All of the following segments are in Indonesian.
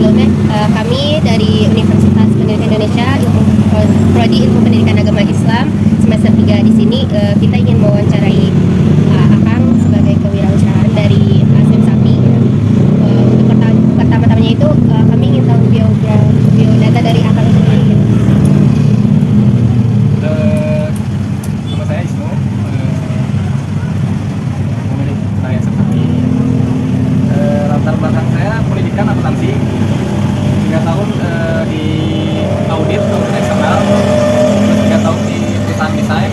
sebelumnya kami dari Universitas Pendidikan Indonesia, Prodi Ilmu Pendidikan Agama Islam semester 3 di sini kita ingin mewawancarai Akang sebagai kewirausahaan dari Asep Sapi. Untuk pertama-tamanya itu kami ingin tahu biodata dari Akang sendiri. Nama saya Isnu, pemilik usaha Asep Sapi. Latar belakang saya pendidikan akuntansi, 3 tahun di audit eksternal, terus 3 tahun di perusahaan desain.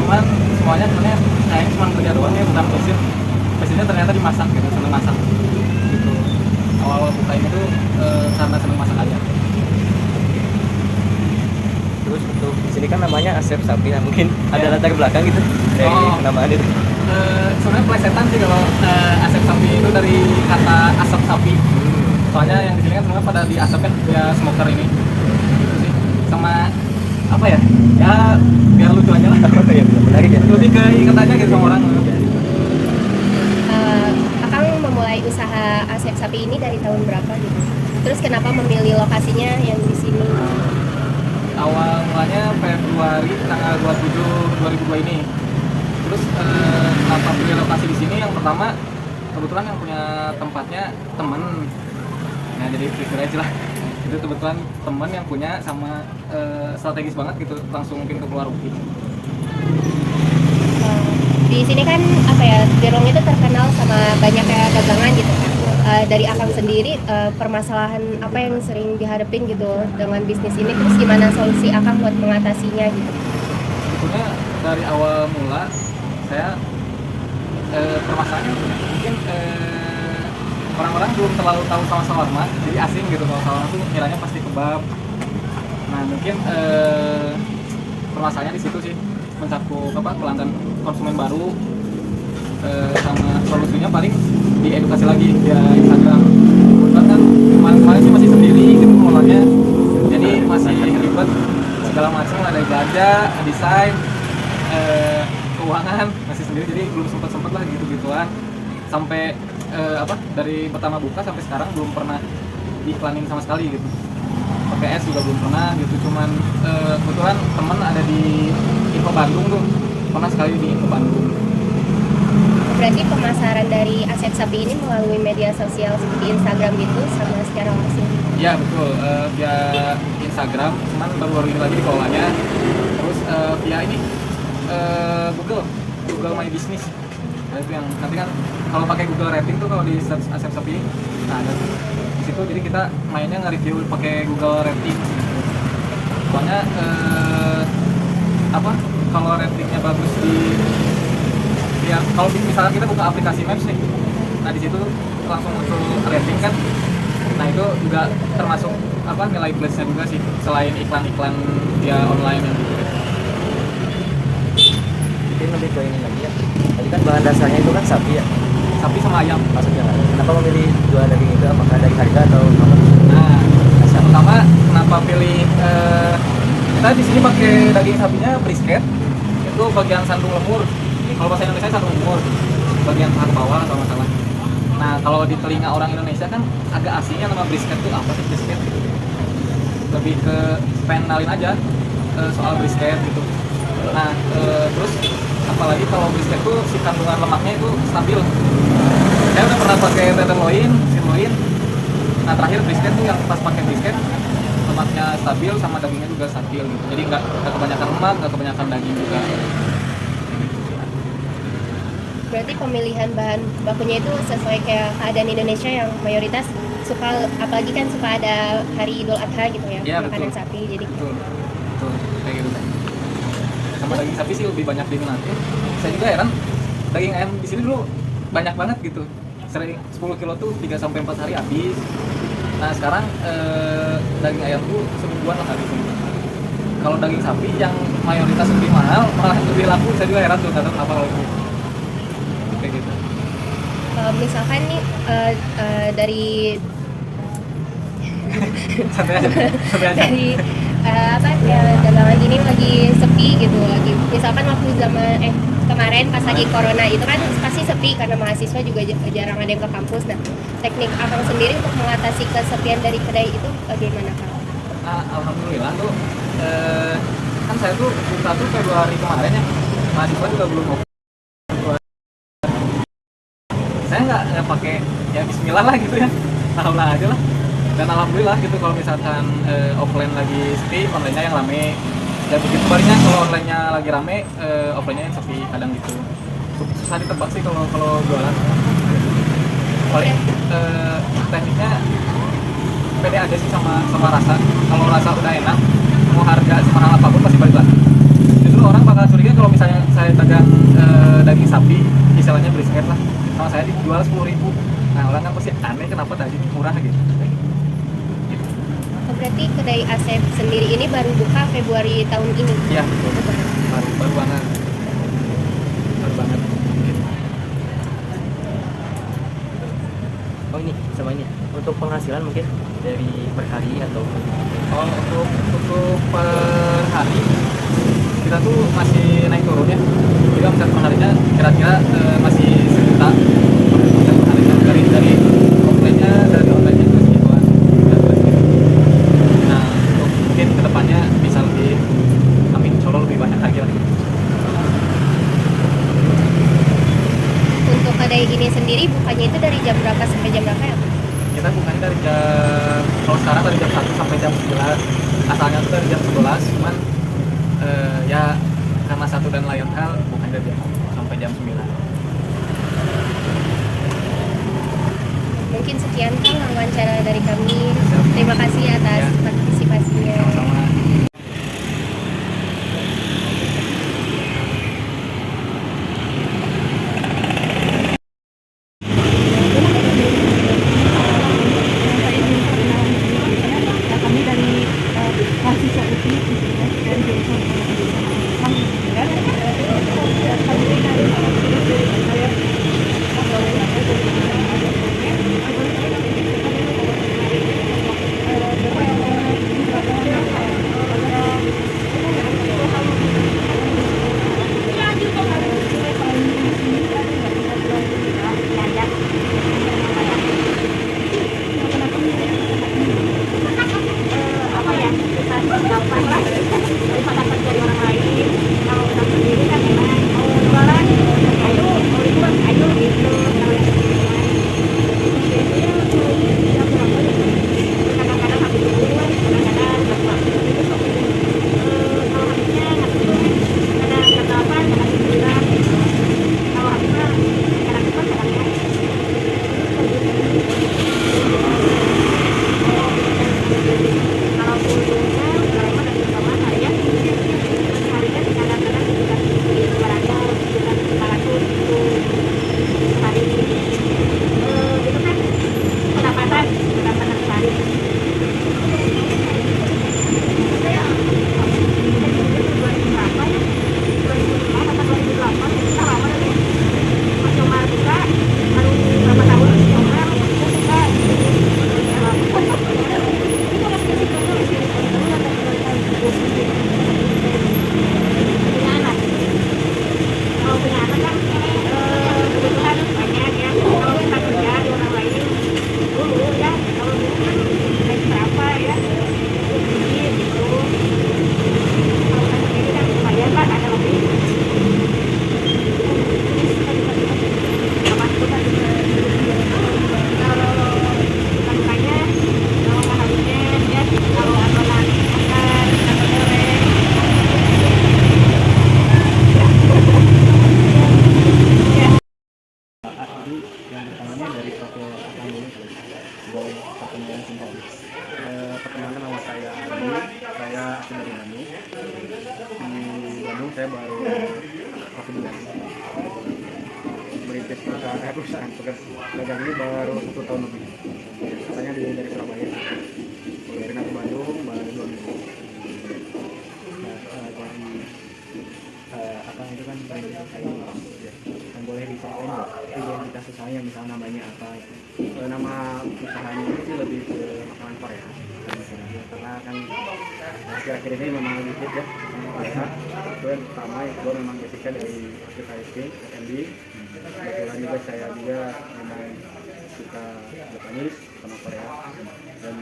Cuman semuanya sebenarnya saya cuma kerja doang ya, bukan kursit. Biasanya ternyata dimasak gitu, seneng masak gitu. Awal-awal buka ini tuh karena seneng masak aja. Terus untuk di sini kan namanya Asep Sapi, nah mungkin ada latar belakang gitu dari penamaan itu. Sebenarnya plesetan sih kalau Asep Sapi itu dari kata asap sapi. Soalnya yang di sini kan sebenarnya pada diasap kan ya smoker ini. Gitu sih. Sama apa ya? Ya biar lucu aja lah. Ya, menarik ya. Lebih ke ikat aja gitu sama orang. Akang memulai usaha Asep Sapi ini dari tahun berapa gitu? Terus kenapa memilih lokasinya yang di sini? Awal mulanya Februari tanggal 27 2002 ini. Terus kenapa pilih lokasi di sini? Yang pertama kebetulan yang punya tempatnya temen. Nah jadi privilege lah. Itu kebetulan temen yang punya sama strategis banget gitu, langsung mungkin keluar rugi. Di sini kan apa ya, Birong itu terkenal sama banyaknya dagangan gitu. Dari Akang sendiri permasalahan apa yang sering dihadapin gitu dengan bisnis ini, terus gimana solusi Akang buat mengatasinya gitu? Sebetulnya dari awal mula saya permasalahannya mungkin orang-orang belum terlalu tahu sama shawarma, jadi asing gitu kalau shawarma tuh kiranya pasti kebab. Nah mungkin permasalahannya di situ sih, mencakup pelanggan konsumen baru, sama solusinya paling diedukasi lagi via Instagram. Kebetulan kan kemarin sih masih sendiri gitu pengelolanya, jadi masih ribet segala macam, ada belanja, desain, keuangan masih sendiri, jadi belum sempet lah gitu-gituan. Sampai dari pertama buka sampai sekarang belum pernah diiklanin sama sekali gitu. Pakai ads juga belum pernah gitu, cuman kebetulan temen ada di Info Bandung tuh, pernah sekali di Info Bandung. Berarti pemasaran dari Asep Sapi ini melalui media sosial seperti Instagram gitu sama secara langsung? Ya betul, via Instagram, cuman baru-baru ini lagi dikelolanya. Terus via ini Google My Business. Nah, itu yang nanti kan kalau pakai Google Rating tuh, kalau di search Asep Sapi, nah ada tuh di situ. Jadi kita mainnya nge-review pakai Google Rating. Soalnya kalau ratingnya bagus ya kalau misalnya kita buka aplikasi Maps nih, nah di situ langsung muncul rating kan. Nah itu juga termasuk nilai plusnya juga sih, selain iklan-iklan via online yang gitu. Mungkin lebih ke ini lagi ya. Tadi kan bahan dasarnya itu kan sapi ya. Sapi sama ayam Maksudnya kenapa memilih dua daging itu? Apakah dari harga atau apa? Nah, yang pertama kenapa pilih kita di sini pakai daging sapinya brisket, itu bagian sandung lemur. Kalau bahasa Indonesia sandung lemur, bagian paha bawah kalau nggak salah. Nah, kalau di telinga orang Indonesia kan agak asingnya nama brisket tuh apa sih brisket gitu. Lebih ke penalin aja soal brisket gitu. Nah, terus apalagi kalau brisket tuh si kandungan lemaknya itu stabil. Saya udah pernah pakai tenderloin, sirloin. Nah, terakhir brisket tuh yang pas pakai brisket lemaknya stabil sama dagingnya juga stabil gitu. Jadi nggak kebanyakan lemak, nggak kebanyakan daging juga. Berarti pemilihan bahan bakunya itu sesuai kayak keadaan Indonesia yang mayoritas suka, apalagi kan suka ada hari Idul Adha gitu ya, Iya, makanan betul. sapi, jadi Betul, kayak gitu. Sama daging sapi sih lebih banyak diminati. Saya juga heran, daging ayam di sini dulu banyak banget gitu. Sering 10 kilo tuh 3-4 hari habis. Nah sekarang daging ayam tuh semingguan lah habis. Kalau daging sapi yang mayoritas lebih mahal malah lebih laku, saya juga heran tuh, nggak tahu kenapa kalau gitu. Kayak gitu. Misalkan nih dari Santai aja. dari apa ya, dagangan ini lagi sepi gitu, lagi misalkan waktu zaman kemarin pas lagi corona itu kan pasti sepi karena mahasiswa juga jarang ada yang ke kampus. Nah, teknik Akang sendiri untuk mengatasi kesepian dari kedai itu bagaimana, Kang? Nah, alhamdulillah tuh kan saya tuh buka tuh Februari kemarin ya, mahasiswa juga belum open. Saya nggak pakai ya Bismillah lah gitu ya, tahulah aja lah. Dan alhamdulillah gitu kalau misalkan offline lagi sepi, online-nya yang rame. Dan begitu baliknya kalau online-nya lagi rame, offline-nya yang sepi kadang gitu. Susah ditebak sih kalau jualan. Paling tekniknya pede aja sih sama rasa. Kalau rasa udah enak, mau harga semahal apapun pasti balik lagi. Justru orang bakal curiga kalau misalnya saya dagang daging sapi, istilahnya brisket lah, sama saya dijual 10.000. Nah orang kan pasti aneh kenapa tadi murah gitu. Oh, berarti kedai Asep sendiri ini baru buka Februari tahun ini? Iya, baru banget. Baru banget. Oh ini sama ini untuk penghasilan mungkin dari per hari atau Oh, untuk per hari kita tuh masih naik turun ya. Jadi omset per harinya kira-kira masih sejuta omset per harinya dari offline-nya dari online-nya itu segituan. Nah, untuk mungkin kedepannya bisa lebih, amin, insya Allah lebih banyak lagi lah. Untuk kedai ini sendiri bukanya itu dari jam berapa sampai jam berapa ya? Kita bukanya dari jam, kalau sekarang dari jam 1 sampai jam 11. Asalnya tuh dari jam 11, cuman ya karena satu dan lain hal bukan dari jam 1 sampai jam 9. Mungkin sekian Kang wawancara dari kami. Siap. Terima kasih atas Ya. partisipasinya. Sama-sama. Kami dari mahasiswa UPI dan jurusan apa ya, kita gampang lah daripada kerja di orang lain. Kalau kita sendiri kan enak, mau jualan ayo, mau liburan ayo gitu. Kadang-kadang habis libur, kadang-kadang nggak waktu gitu. Kalau habisnya kadang kata apa, kadang liburan. Kalau habisnya kadang cepat, kadang ya. Kalau pulangnya berapa dan berapa saya harinya kadang-kadang sekitar 200 sekitar 500 itu hari itu kan pendapatan sehari. Berapa ya? 2005 atau 2008 kita lama lagi Mas Yomar buka baru berapa tahun Yomar buka punya anak. Kalau punya anak kan kebutuhan banyak ya. Kalau kita kerja di orang lain dulu ya, kalau dulu kan gaji berapa ya, sedikit gitu. Kalau kita sendiri kan lumayan kan ada lebih. Apa itu kan kalau makanya kalau nggak habisnya ya kalau adonan makan atau goreng. Asli yang pertamanya dari toko Akang dulu sebagai perkenalan singkat. Perkenalkan nama saya Adi, saya asli dari Bandung. Di Bandung saya baru satu bulan. Merintis perusahaan pedagang ini baru 1 tahun lebih. Katanya dari Surabaya. Dari ke Bandung baru 2 minggu. Nah, dari Akang itu kan perintis saya. Yang boleh diceritain nggak identitas usahanya, misalnya namanya apa itu. Nama usahanya itu sih lebih ke makanan Korea. Ya, karena kan akhir-akhir ini memang lagi hit ya Korea. Itu yang pertama, yang kedua memang basicnya dari KSP, FNB. Kebetulan juga saya juga memang suka Japanese sama Korea, dan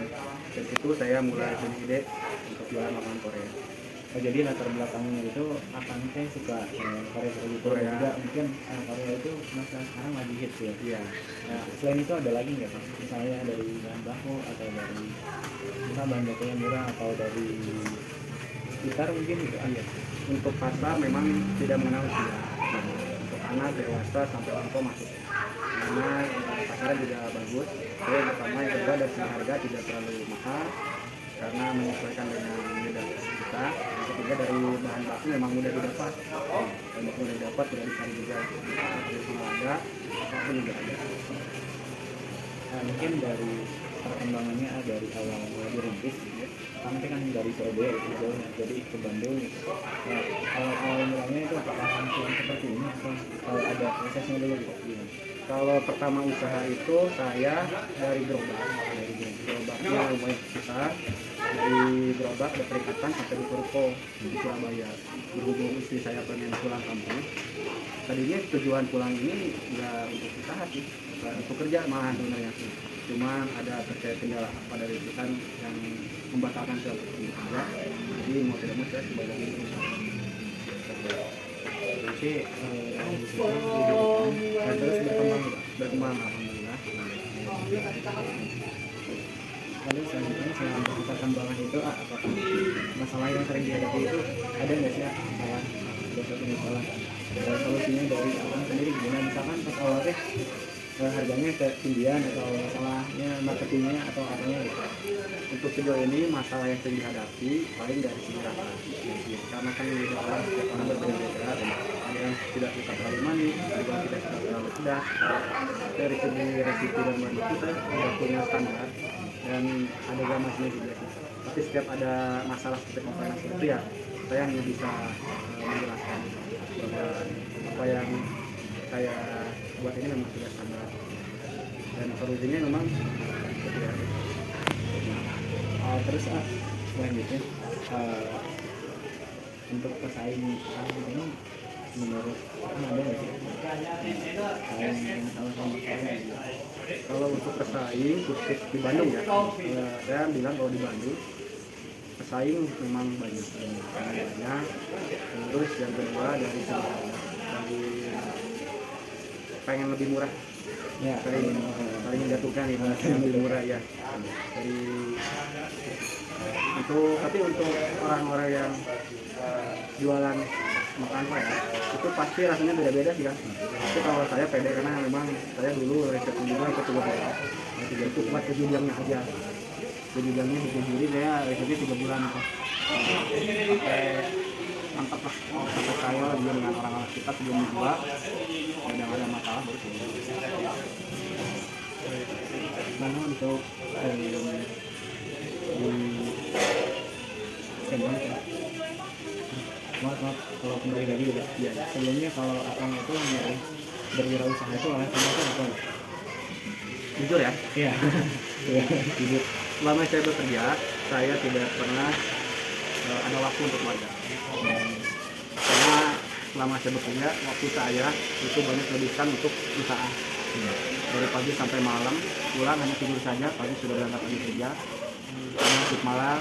dari situ saya mulai punya ide untuk jualan makanan Korea. Oh, jadi latar belakangnya itu akang teh suka Korea gitu Korea. juga mungkin Korea itu masa sekarang lagi hits ya. Iya. Nah, selain itu ada lagi nggak Pak? Misalnya dari bahan baku atau dari misal bahan bakunya murah atau dari sekitar mungkin gitu. Iya. Untuk pasar memang tidak mengenal usia. Untuk anak, dewasa sampai orang tua masuk. Karena pasarnya juga bagus. Jadi yang pertama, yang kedua dari segi harga tidak terlalu mahal karena menyesuaikan dengan lidah kita. Yang ketiga dari bahan baku memang mudah didapat. Dan mudah didapat, mudah dicari juga. Jadi semua ada, apapun juga ada. Nah, mungkin dari perkembangannya dari awal dirintis ya. Kami kan dari Surabaya itu jauhnya, jadi ke Bandung. Nah, awal mulanya itu apakah langsung seperti ini atau ada prosesnya dulu gitu? Gimana? Kalau pertama usaha itu saya dari gerobaknya lumayan besar. Dari gerobak ada perikatan sampai di Purko di Surabaya. Berhubung istri saya pengen pulang kampung, tadinya tujuan pulang ini nggak untuk usaha sih, bukan untuk kerja malah sebenarnya. Cuma ada terkait kendala pada liputan yang membatalkan saya untuk kerja. Jadi mau tidak mau saya sebagai itu. Berarti Dan terus berkembang alhamdulillah. lalu selanjutnya selama perkembangan itu apakah masalah yang sering dihadapi itu ada nggak sih masalah ada satu masalah dan solusinya dari abang sendiri gimana misalkan pas awalnya harganya ketinggian atau masalahnya marketingnya atau apanya gitu. Untuk sejauh ini masalah yang sering dihadapi paling dari segi rasa, karena kan lidah orang setiap orang berbeda-beda, dan ada yang tidak suka terlalu manis, ada yang tidak suka terlalu pedas. Dari segi resipi dan bahan baku saya sudah punya standar dan ada gambarnya juga sih. Tapi setiap ada masalah seperti komponen seperti itu ya saya hanya bisa menjelaskan bahwa apa yang saya buat ini memang sudah standar dan solusinya memang seperti itu. Terus selanjutnya untuk pesaing sekarang ini menurut ada nggak sih pesaing yang sama-sama keren? Kalau untuk pesaing khusus di Bandung ya, saya bilang kalau di Bandung pesaing memang banyak. Terus yang kedua dari pengen lebih murah, Ya, paling menjatuhkan nih yang lebih murah ya. Dari itu, tapi untuk orang-orang yang jualan makanan Korea itu pasti rasanya beda-beda sih kan. Tapi kalau saya pede karena memang saya dulu riset juga ikut coba Korea. Itu cuma kejadiannya aja. Kejadiannya bikin diri saya risetnya 3 bulan kok. Sampai mantap lah. Sampai saya juga dengan orang-orang kita sebelum dijual ada masalah baru sih. mana untuk maaf kalau kembali lagi ya sebelumnya kalau akang itu mulai berwirausaha itu alasannya itu apa? Jujur ya, Iya. jujur. Selama saya bekerja, saya tidak pernah ada waktu untuk keluarga. Karena selama saya bekerja, waktu saya itu banyak lebihkan untuk usaha. Dari pagi sampai malam, pulang hanya tidur saja, pagi sudah berangkat lagi kerja. Masuk malam,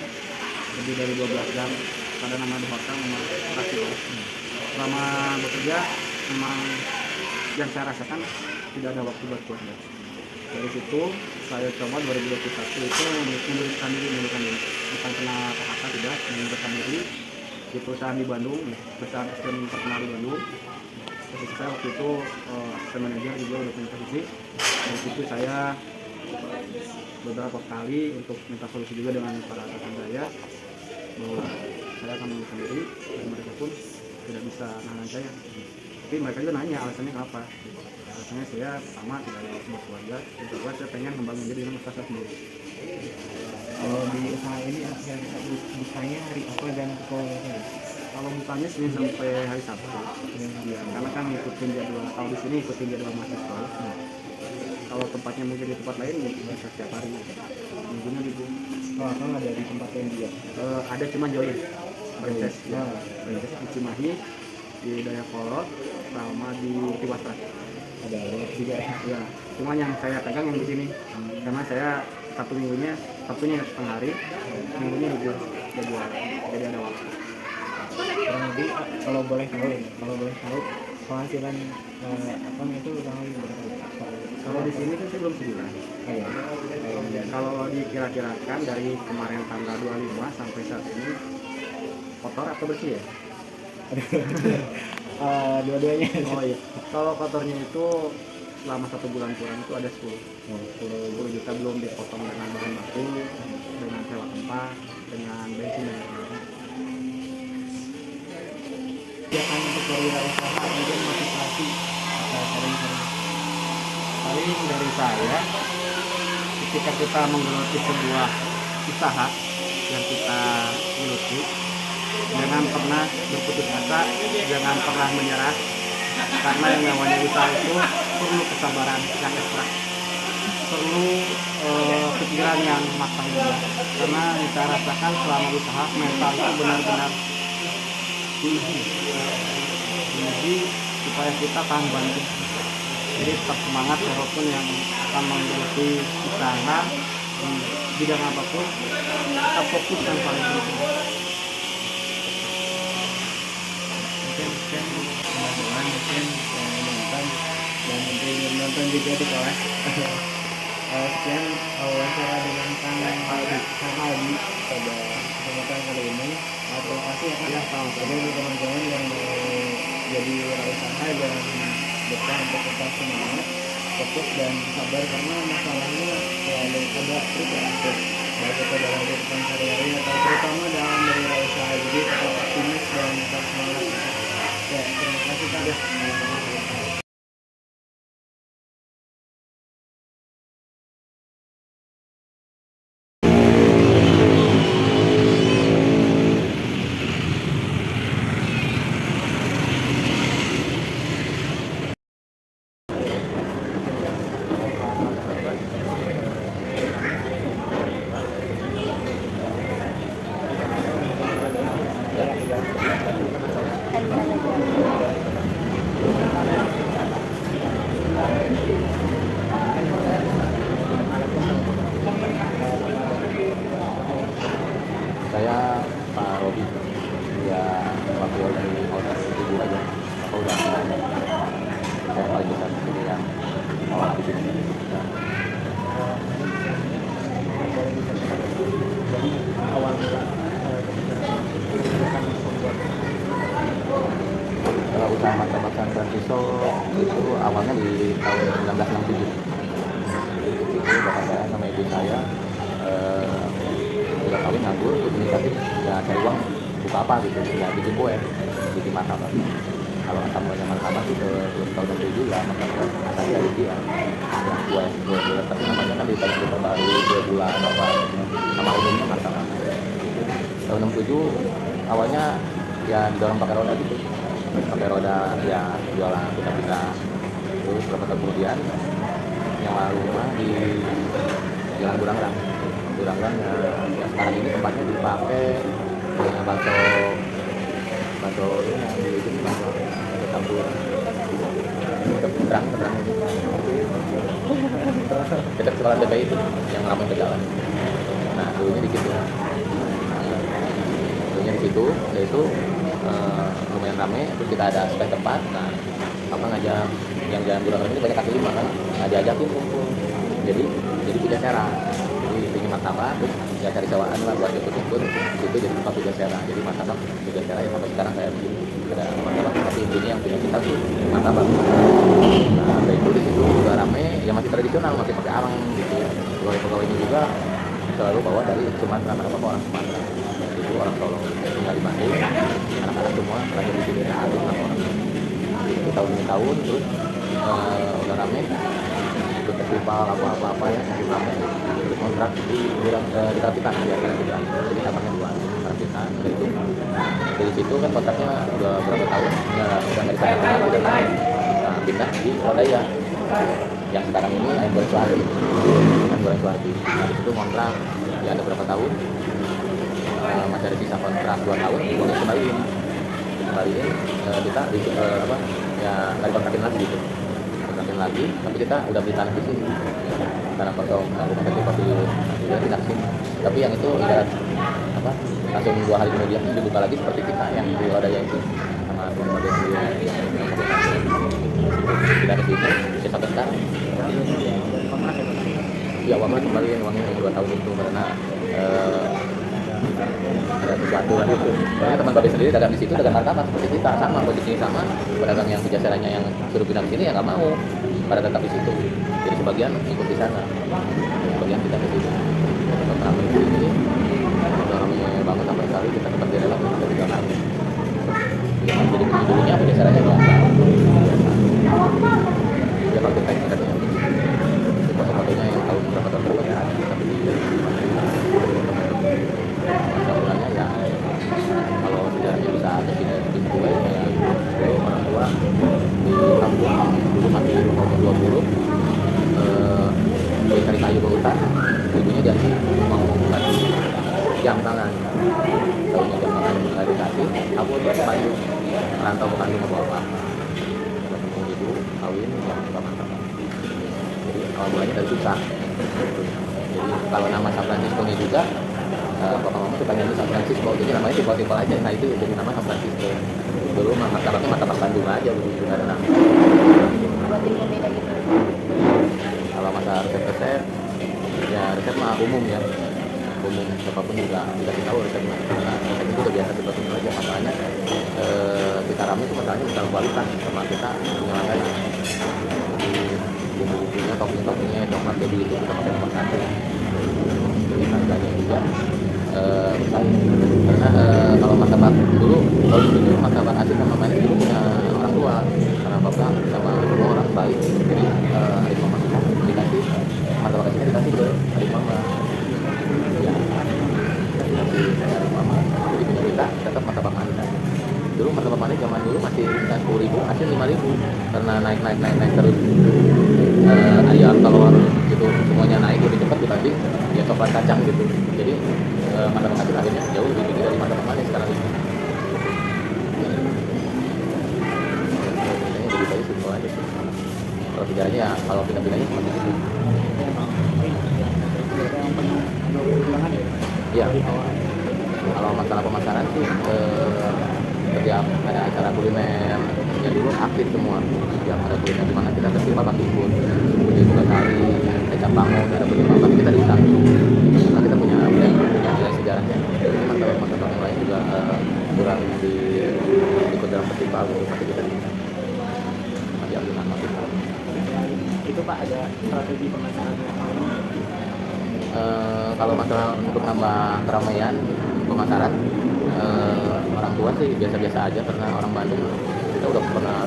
lebih dari 12 jam, pada nama di hotel, memang praktis. Selama bekerja, memang yang saya rasakan tidak ada waktu buat keluarga. Dari situ saya coba 2021 itu mengundurkan diri, bukan kena PHK, tidak, mengundurkan diri di perusahaan di Bandung, perusahaan SDM terkenal di Bandung. Posisi saya waktu itu asisten manajer juga udah punya posisi. Dari situ saya beberapa kali untuk minta solusi juga dengan para atasan saya bahwa saya akan mengundurkan diri, dan mereka pun tidak bisa nahan saya. Tapi mereka juga nanya alasannya kenapa. Alasannya saya pertama tidak ada waktu buat keluarga, dan kedua saya pengen kembangin diri dengan usaha saya sendiri. Kalau di usaha ini bukanya hari apa dan pokoknya? Kalau bukanya Senin sampai hari Sabtu, ya, karena kan ngikutin jadwal, kalau di sini ikutin jadwal mahasiswa. kalau tempatnya mungkin di tempat lain bisa setiap hari minggunya libur. Oh, Akang ada di tempat lain juga. Ada cuma jauh ya Princess ya, Nah, Princess di Cimahi, di Dayakolot, sama di Tiwastra. ada banyak juga ya. Ya, cuma yang saya pegang yang di sini karena saya Sabtunya setengah hari, minggunya libur jadi ada waktu. Kurang lebih kalau boleh tahu penghasilan Akang itu kurang lebih berapa? Kalau di sini kan saya belum sebulan. Oh, ya. Kalau dikira-kirakan dari kemarin tanggal 25 sampai saat ini kotor atau bersih ya? Dua-duanya. Oh iya. Kalau kotornya itu selama 1 bulan kurang itu ada 10 juta belum dipotong dengan bahan baku, dengan sewa tempat, dengan bensin dan lain-lain. Kebijakan untuk berwirausaha mungkin motivasi sering-sering. Paling dari saya, ketika kita menggeluti sebuah usaha yang kita geluti, jangan pernah berputus asa, jangan pernah menyerah, karena yang namanya usaha itu perlu kesabaran yang ekstra, perlu pikiran yang matang juga, karena kita rasakan selama usaha mental itu benar-benar diuji supaya kita tahan banting. Jadi tetap semangat walaupun yang akan menggeluti usaha di bidang apapun, tetap fokus yang paling penting. Mungkin teman-teman mungkin yang menonton dan mungkin yang menonton juga di kelas. Sekian wawancara dengan Kang Aldi pada kesempatan kali ini. Terima kasih ya Kang. Jadi untuk teman-teman yang mau jadi wirausaha dan betah untuk tetap semangat, fokus dan sabar karena masalahnya selalu ada terus ya. Baik itu dalam kehidupan sehari-hari atau terutama dalam berwirausaha. Jadi tetap optimis dan tetap semangat. Ya, terima kasih Kang. Saya Pak Robi, ya wakil dari hotel itu aja. Apa udah saya paling besar di sini yang awal di sini. Ya. Awal mula Kalau usaha martabak San Francisco itu awalnya di tahun 1967. Itu bapak saya sama ibu saya udah kawin nganggur, terus inisiatif ya cari uang buka apa gitu, ya bikin kue, bikin martabak. Kalau asam mulanya martabak itu tahun 67 ya martabak asal dari dia. Ya kue tapi namanya kan ditanya kita baru 2 bulan apa nama umumnya martabak. Tahun 67 awalnya ya didorong pakai roda gitu, pakai roda ya jualan kita. Terus berapa tahun kemudian yang rumah di Jalan Burangrang ya, ya sekarang ini tempatnya dipakai dengan bakso ini yang di sini bakso campur terang itu dekat sekolah TPI itu yang ramai ke jalan. Nah dulunya di situ, yaitu lumayan ramai. Terus kita ada spek tempat. Nah apa ngajak yang Jalan Burangrang ini banyak kaki lima kan, ngajakin kumpul. Jadi punya sera. Jadi martabak, terus ya cari sewaan lah buat ikut-ikut. Itu jadi tempat punya sera. Jadi martabak punya sera ya sampai sekarang saya begini. Ada martabak, tapi intinya yang punya kita tuh martabak. Nah dari itu di situ juga ramai, ya masih tradisional, masih pakai arang gitu ya. Pegawai-pegawainya juga selalu bawa dari Sumatera, kenapa orang Sumatera. Itu orang Solo, tinggal di Bandung. Anak-anak semua belajar di sini, ada orang. Itu tahun demi tahun, terus udah ramai. Ikut festival apa ya, masih ramai. Terus kontrak di Karapitan ya, Karapitan. Jadi cabangnya 2 Karapitan. Dari situ kan kontraknya udah berapa tahun, udah nggak bisa udah naik. Nah, pindah di Lodaya. yang sekarang ini ayam goreng Suhardi. Nah di situ kontrak ya ada berapa tahun, masih ada sisa kontrak 2 tahun, boleh kembaliin, kita ya nggak dikontrakin lagi gitu, tapi kita udah beli tanah di sini, tanah kosong, rumah kecil kopi udah pindah ke sini. Tapi yang itu ibarat langsung 2 hari kemudian dibuka lagi seperti kita yang di Lodaya itu sama teman-teman dia pindah ke sini ya sampai sekarang. Ya uangnya kembaliin uangnya yang 2 tahun itu karena ada sesuatu lah gitu. Karena teman babi sendiri dagang di situ dagang martabak seperti kita, sama posisinya sama, pedagang yang Pujaseranya yang suruh pindah ke sini ya nggak mau, pada tetap di situ. Jadi sebagian ikut di sana, sebagian kita ke situ. Ramai di sini, udah ramai banget sampai sekali kita tetap di dalam kita tidak ramai. Ya, jadi dulunya Pujaseranya biasa. Ya kalau kita ingat ya, foto-fotonya yang tahun berapa tahun lalu ya, tapi masa-masanya ya kalau sejarahnya bisa ada di gue ya orang tua di kampung dulu masih umur 20 cari kayu ke hutan, ibunya jadi mau kasih jam tangan, tahunya jam tangan nggak dikasih, aku dia ke Bandung, merantau ke Bandung bawa apa ketemu ibu kawin ya mantap. Jadi awal mulanya dari susah. Jadi kalau nama San Francisco nya juga papa mama tuh pengen San Francisco, jadi namanya simpel-simpel aja. Nah itu jadi nama San Francisco. Dulu martabaknya martabak Bandung aja begitu, nggak ada nama. Kalau masalah resep-resep, ya resep mah umum ya, umum siapapun juga dikasih tahu resepnya. Karena resep itu udah biasa simpel-simpel aja. Masalahnya kita rame itu masalahnya masalah kualitas sama kita menyalahkan. Bumbu-bumbunya, topping-toppingnya, coklat jadi itu kita pakai nomor 1. Jadi harganya juga karena kalau martabak dulu martabak asli sama manis dulu punya orang tua, karena bapak sama semua orang baik, jadi adik mama dikasih martabak aslinya dikasih ke adik mama ya, dikasih adik mama, jadi punya kita tetap martabak manis. Dulu martabak manis zaman dulu masih 10.000, asli 5.000 karena naik terus. Ayam telur gitu semuanya naik lebih cepat dibanding ya coklat kacang gitu. Jadi martabak kacang akhirnya jauh lebih tinggi dari martabak manis sekarang ini. Jadi saya simpel aja sih. Kalau sejarahnya ya kalau pindah-pindahnya seperti itu. Iya. Kalau masalah pemasaran sih setiap ada acara kuliner ya dulu aktif semua. Setiap ada kuliner di mana kita festival pasti ikut. Kemudian juga kali kecap bangun ada festival pasti kita diundang. Karena kita punya nilai sejarahnya. Martabak yang lain juga kurang ikut dalam festival gitu pasti kita diundang. Masih ambil nama kita. Itu Pak ada strategi pemasaran yang kalau masalah untuk nambah keramaian pemasaran orang tua sih biasa-biasa aja karena orang Bandung kita udah pernah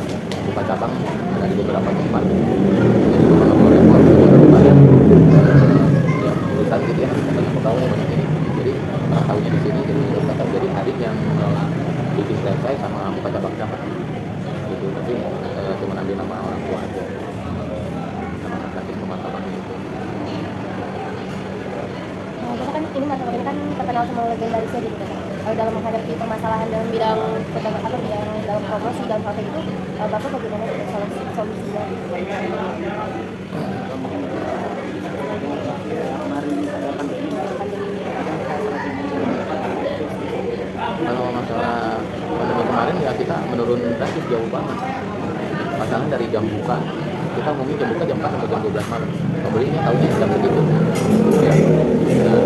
buka cabang ada di beberapa tempat, jadi kalau mau repot banyak ya urusan gitu ya banyak pegawai banyak ini, jadi orang tahunya di sini jadi adik yang bikin franchise sama buka cabang-cabang gitu, tapi cuma ambil nama orang tua aja sama kasih pemasaran itu. Kita kan ini martabak ini kan terkenal sama legendarisnya gitu kan. Kalau dalam menghadapi permasalahan dalam bidang perdagangan atau bidang dalam promosi dalam hal itu, Bapak bagaimana solusinya? Kalau masalah pandemi kemarin ya kita menurun drastis jauh banget. Masalahnya dari jam buka kita ngomongin jam buka jam 4 sampai jam 12 malam. Pembelinya tahunya jam segitu. Ya. Nah,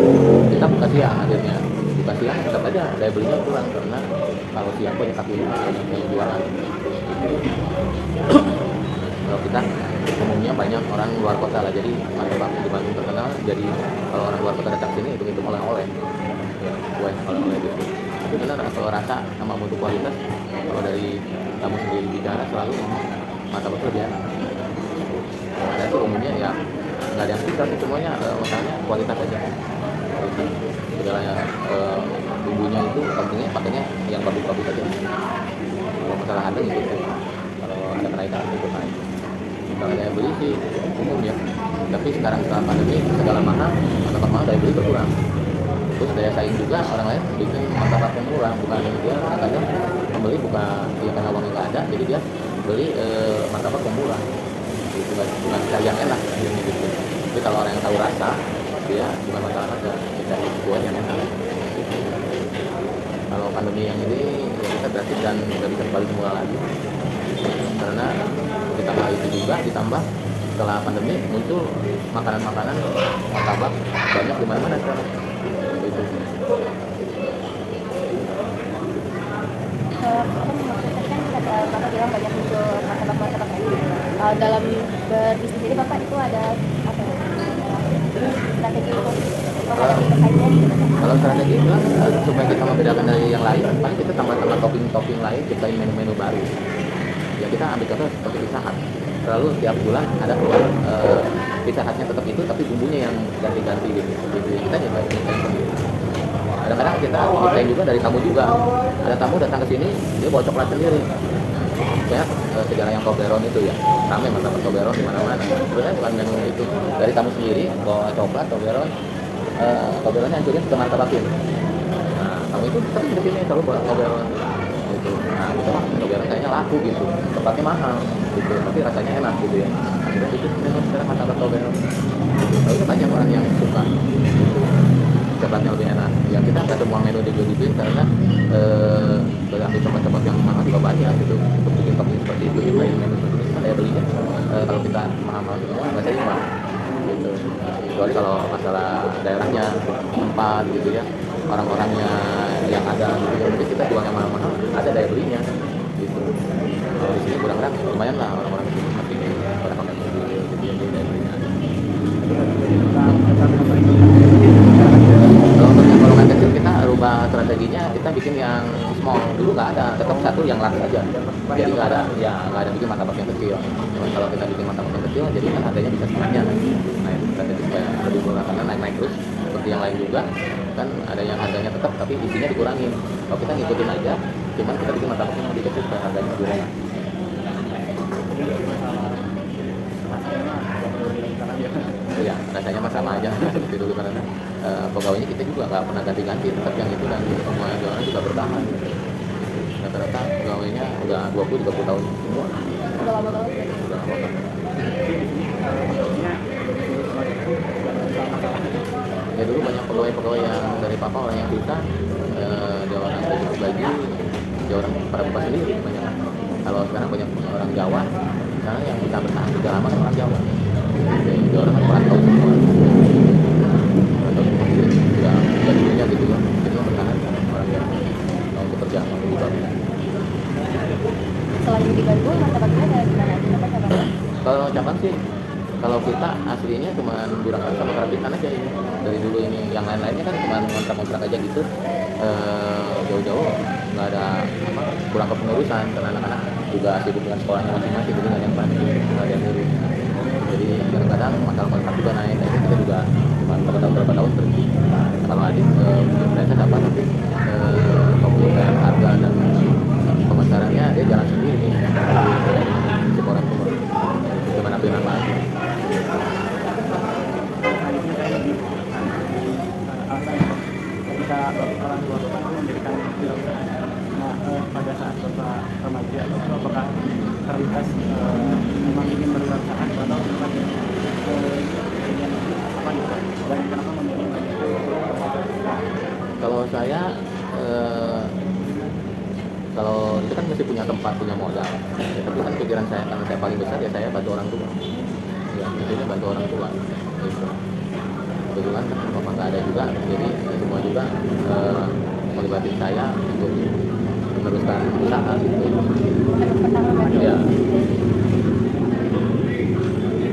kita buka siang akhirnya. Buka siang tetap aja daya belinya kurang karena kalau siang banyak kaki lima yang jualan. Kalau kita umumnya banyak orang luar kota lah, jadi martabak di Bandung terkenal. Jadi kalau orang luar kota datang sini itu oleh-oleh, ya, kue oleh-oleh gitu. Tapi benar kalau rasa sama mutu kualitas, kalau dari kamu sendiri bicara selalu martabak lebih enak. Ada sih umumnya ya nggak ada yang susah sih semuanya, masalahnya kualitas aja. Segalanya bumbunya itu pentingnya pakainya yang bagus-bagus aja. Kalau masalah harga gitu, kalau ada kenaikan itu naik. Kalau ada beli sih umum ya, tapi sekarang setelah pandemi segala mahal, martabak mahal daya beli berkurang. Terus daya saing juga, orang lain bikin martabak yang murah, bukan dia kadang pembeli bukan dia karena uangnya nggak ada, jadi dia beli martabak yang murah, itu bukan cari yang enak akhirnya gitu. Tapi kalau orang yang tahu rasa, dia bukan masalah harga, kita buat yang enak. Gitu. Kalau pandemi yang ini ya kita gratis dan nggak bisa kembali semula lagi, karena ditambah itu juga ditambah setelah pandemi muncul makanan-makanan martabak banyak di mana-mana sekarang. Gitu. Maksudnya kan Bapak bilang banyak muncul martabak-martabak ini. Dalam berbisnis ini Bapak itu ada apa ya? Strategi untuk menghadapi persaingan gitu Bapak? Kalau strategi itu kan supaya kita membedakan dari yang lain, paling kita tambah-tambah topping-topping lain, ciptain menu-menu baru. Ya kita ambil contoh seperti Pizza Hut. Selalu tiap bulan ada keluar Pizza Hutnya tetap itu, tapi bumbunya yang ganti-ganti gitu. Jadi kita nyobain sendiri. Kadang-kadang kita nyiptain juga dari tamu juga. Ada tamu datang ke sini, dia bawa coklat sendiri. Kayak sejarah yang Toblerone itu ya, rame martabak Toblerone di mana-mana. Sebenarnya bukan menu itu, dari tamu sendiri bawa coklat Toblerone, Toblerone hancurin ke martabakin. Nah, kamu itu tapi di sini selalu bawa Toblerone gitu. Nah, gitu Toblerone kayaknya laku gitu, tempatnya mahal gitu, tapi rasanya enak gitu ya. Akhirnya itu sekarang martabak Toblerone. Gitu. Tapi banyak orang yang suka. Coklatnya lebih enak. Ya kita nggak semua menu dijual-jualin karena ambil coklat-coklat yang mahal juga banyak gitu. Untuk bikin topping seperti itu, bikin menu seperti itu kan daya belinya kalau kita mahal-mahal semua nggak seimbang gitu. Kecuali kalau masalah daerahnya, tempat gitu ya, orang-orangnya yang ada gitu ya, mungkin kita jual yang mahal-mahal ada daya belinya gitu. Kalau di sini kurang-kurang lumayan lah orang-orang di sini masih pada pakai mobil gitu ya, jadi daya belinya ada. Kalau untuk yang golongan kecil kita rubah strateginya, kita bikin yang small dulu nggak ada, tetap satu yang laris aja. Jadi nggak ada, ya nggak ada bikin martabak yang kecil. Cuman kalau kita bikin martabak yang kecil, jadi kan harganya bisa setengahnya. Nah itu strategi supaya lebih murah karena naik terus seperti yang lain juga. Kan ada yang harganya tetap tapi isinya dikurangin. Kalau kita ngikutin aja, cuman kita bikin martabak yang lebih kecil supaya harganya lebih murah. Ya rasanya mah sama aja seperti dulu karena pegawainya kita juga nggak pernah ganti-ganti, tetap yang itu dan semua jualan juga bertahan. Rata-rata pegawainya udah 20-30 tahun semua. Udah lama banget. Udah lama banget. Ya dulu banyak pegawai-pegawai yang dari papa orang yang susah, dia orang yang cukup gaji, dia orang pada buka sendiri banyak. Kalau sekarang banyak orang Jawa, sekarang yang bisa bertahan sudah lama kan orang Jawa. Dia orang merantau semua, merantau semua sendiri, sudah dulunya gitu ya, jadi yang bertahan orang yang mau bekerja, mau berubah. Selain di Bandung, martabaknya ada di mana aja Bapak cabangnya? Kalau cabang sih, kalau kita aslinya cuma Burakan sama Karapitan aja ini. Dari dulu ini, yang lain-lainnya kan cuma kontrak-kontrak aja gitu. Jauh-jauh nggak ada apa, kurang kepengurusan karena anak-anak juga sibuk dengan sekolahnya masing-masing, jadi nggak ada yang bantu, nggak ada yang ngurus. Jadi kadang-kadang masalah kontrak juga naik, akhirnya kita juga cuma berapa tahun berhenti. Nah, kalau adik mereka dapat pemulihan harga dan pemasarannya dia jalan sendiri si orang tua gimana pilihan lagi. Ketika orang tua Bapak mendirikan wirausaha, nah pada saat Bapak remaja, apakah terlintas memang ingin berwirausaha atau memang ingin apa nih Pak? Dan kenapa memilih Kalau saya kalau itu kan mesti punya tempat, punya modal. Ya, tapi kan pikiran saya karena saya paling besar ya saya bantu orang tua. Ya, intinya bantu orang tua. Gitu. Kebetulan kan bapak nggak ada juga, jadi semua juga melibatkan saya untuk meneruskan usaha gitu. Ya.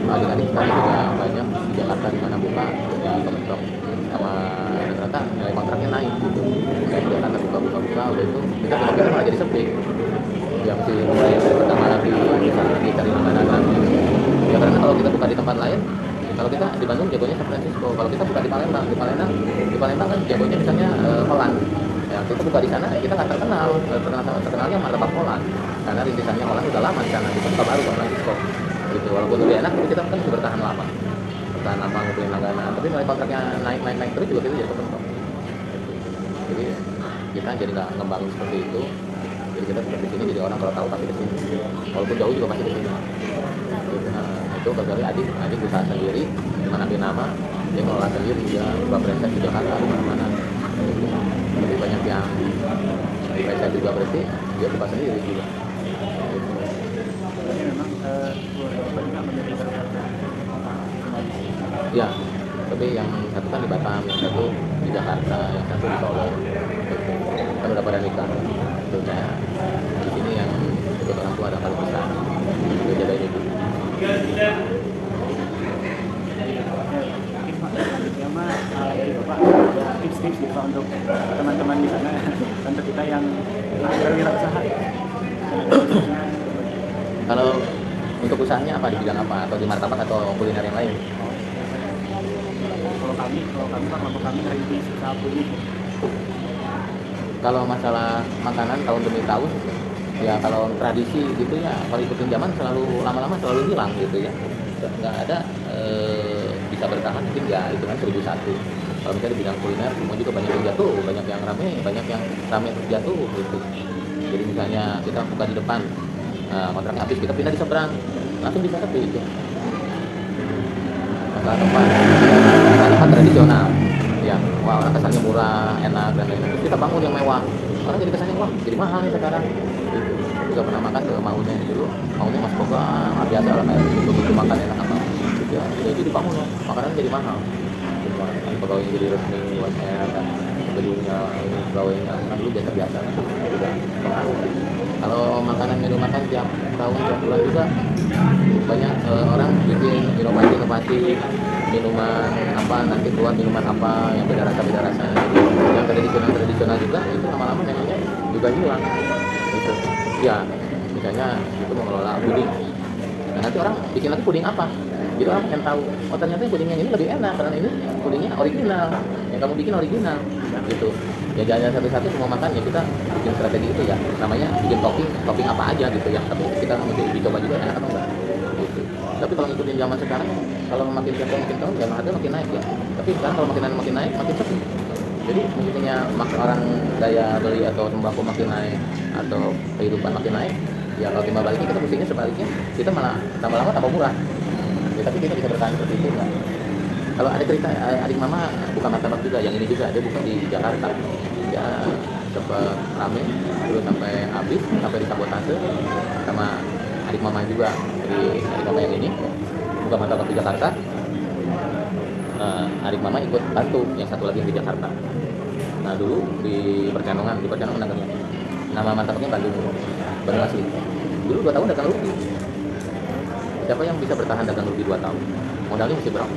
Adik-adik saya juga banyak di Jakarta di mana buka yang kementok sama rata-rata nilai kontraknya naik gitu. Kayak di Jakarta buka udah itu kita malah jadi sepi. Ya mesti mulai dari pertama lagi cari langganan. Ya karena kalau kita buka di tempat lain, kalau kita di Bandung jagonya San Francisco, kalau kita buka di Palembang kan jagonya misalnya Holland. Ya, kita buka di sana kita nggak terkenalnya martabak Holland karena rintisannya Holland udah lama di sana, kita buka baru San Francisco gitu. walaupun lebih enak tapi kita kan bisa bertahan lama ngumpulin langganan, tapi nilai kontraknya naik terus juga kita jadi kepentok. Jadi kita jadi nggak ngembangin seperti itu, jadi kita seperti sini, jadi orang kalau tahu pasti kesini, walaupun jauh juga pasti kesini. Nah, itu kecuali adik usaha sendiri, menambil nama, dia ngelola sendiri, dia buka franchise di Jakarta di mana-mana. Jadi banyak yang di franchise juga berarti dia buka sendiri juga. Jadi memang keluarga banyak menjadi terlihatnya Ya, tapi yang satu kan di Batam, yang satu di Jakarta, yang satu di Solo. Kan udah pada nikah. Itu saya di sini yang ikut orang tua ada paling besar. Itu jagain ibu. mungkin Pak selanjutnya mah dari Bapak ada tips-tips gitu Pak untuk teman-teman di sana untuk kita yang berwirausaha. Kalau untuk usahanya apa, di bidang apa, atau di martabak atau kuliner yang lain? Kalau kami Pak, kelompok kami merintis usaha puding. Kalau masalah makanan tahun demi tahun, ya kalau tradisi gitu ya, kalau ikutin zaman selalu lama-lama selalu hilang gitu ya. Nggak ada bisa bertahan, mungkin ya itu kan 1001. Kalau misalnya di bidang kuliner semua juga banyak yang jatuh, banyak yang rame terus jatuh gitu. Jadi misalnya kita buka di depan, kontrak habis kita pindah di seberang, langsung bisa sepi itu. Tempat tradisional, ya, wah kesannya murah, enak dan lain-lain. Terus kita bangun yang mewah, orang jadi kesannya wah jadi mahal nih sekarang. Gitu. Juga pernah makan ke maunya dulu, maunya mas boga, biasa lah kayak begitu makan enak apa. Ya, jadi dibangun loh, makanan jadi mahal. Pegawainya jadi resmi, UMR dan gedungnya, pegawainya kan dulu biasa-biasa kan, juga pengaruh. Kalau makanan minuman tiap tahun tiap bulan juga banyak orang bikin inovasi minuman apa, nanti keluar minuman apa yang beda rasa. Jadi yang tradisional juga itu lama-lama memangnya juga hilang gitu. Ya misalnya itu mengelola puding, nah nanti orang bikin lagi puding apa, jadi orang pengen tahu, oh ternyata pudingnya ini lebih enak karena ini pudingnya original, yang kamu bikin original gitu. Ya jangan satu-satu semua makan, ya kita bikin strategi itu ya, namanya bikin topping apa aja gitu ya, tapi kita mesti dicoba juga enak atau enggak gitu. Tapi kalau ngikutin zaman sekarang, kalau makin siapa makin tahun ya harga makin naik ya, tapi sekarang kalau makin naik makin sepi. Jadi mungkinnya orang daya beli atau sembako makin naik atau kehidupan makin naik, ya kalau timbal baliknya kita mestinya sebaliknya, kita malah tambah lama tambah murah ya, tapi kita bisa bertahan seperti itu enggak. Kalau ada cerita adik mama buka martabak juga, yang ini juga dia buka di Jakarta, dia sempat rame dulu sampai habis, sampai disabotase sama adik mama juga. Jadi adik mama yang ini buka martabak di Jakarta, adik mama ikut bantu yang satu lagi yang di Jakarta. Nah dulu di Percanongan dagangnya, nama martabaknya Bandung asli. Dulu 2 tahun dagang rugi. Siapa yang bisa bertahan dagang rugi 2 tahun? Modalnya mesti berapa?